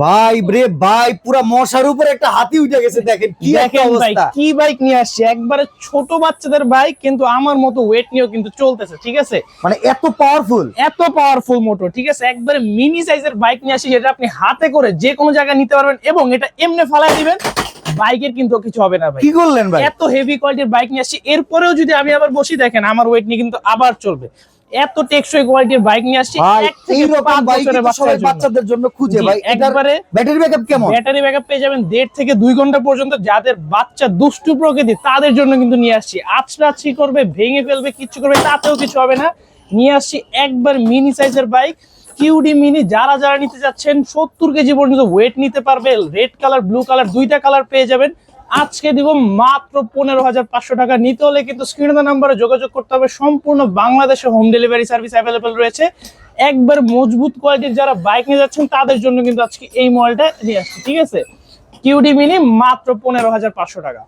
ভাই রে ভাই, পুরা মশার উপর একটা হাতি উঠে গেছে। দেখেন কি একটা দেখেন ভাই অবস্থা। কি বাইক নিয়ে আসছে, একবারে ছোট বাচ্চাদের বাইক, কিন্তু আমার মতো ওয়েট নিয়েও কিন্তু চলতেছে। ঠিক আছে, মানে এত পাওয়ারফুল। এত পাওয়ারফুল মোটর। ঠিক আছে, একবারে মিনি সাইজের বাইক নিয়ে আসি, যেটা আপনি হাতে করে যে কোনো জায়গায় নিতে পারবেন এবং এটা এমনি ফালাই দিবেন, বাইকের কিন্তু কিছু হবে না ভাই। কি করলেন ভাই? এত হেভি কোয়ালিটির বাইক নিয়ে আসছি, এরপরেও যদি আমি আবার বসি, দেখেন আমার ওয়েট নিয়ে কিন্তু আবার চলবে। এত টেকসই কোয়ালিটির বাইক নিয়ে আসছি, ভাই 1 থেকে এইরকম 5 বাইক বছরের তো সবাই বাচ্চাদের জন্য। বাচ্চাদের জন্য খুঁজে জি, ভাই। একবারে ব্যাটারি ব্যাকআপ কেমন? ব্যাটারি ব্যাকআপ পেয়ে যাবেন 1.5 থেকে 2 ঘন্টা পর্যন্ত। যাদের বাচ্চা দুষ্টু প্রকৃতি তাদের জন্য কিন্তু নিয়ে আসছি। আছড়াছড়ি করবে, ভেঙে ফেলবে, কিচ্ছু করবে, তাতেও কিছু হবে না। নিয়ে আসছি একবার মিনি সাইজের বাইক, কিউডি মিনি। যারা যারা নিতে যাচ্ছেন 70 কেজি পর্যন্ত ওয়েট নিতে পারবে। রেড কালার, ব্লু কালার, দুইটা কালার পেয়ে যাবেন। আজকে দিব মাত্র 15,500 টাকা। নিতে হলে কিন্তু স্ক্রিনে নাম্বারে যোগাযোগ করতে হবে। সম্পূর্ণ বাংলাদেশে হোম ডেলিভারি সার্ভিস অ্যাভেলেবেল রয়েছে। একবার মজবুত কোয়ালিটির যারা বাইক নিয়ে যাচ্ছেন তাদের জন্য কিন্তু আজকে এই মডেলটা নিয়ে আসছি। ঠিক আছে, কিউডি মিনি মাত্র 15,500 টাকা।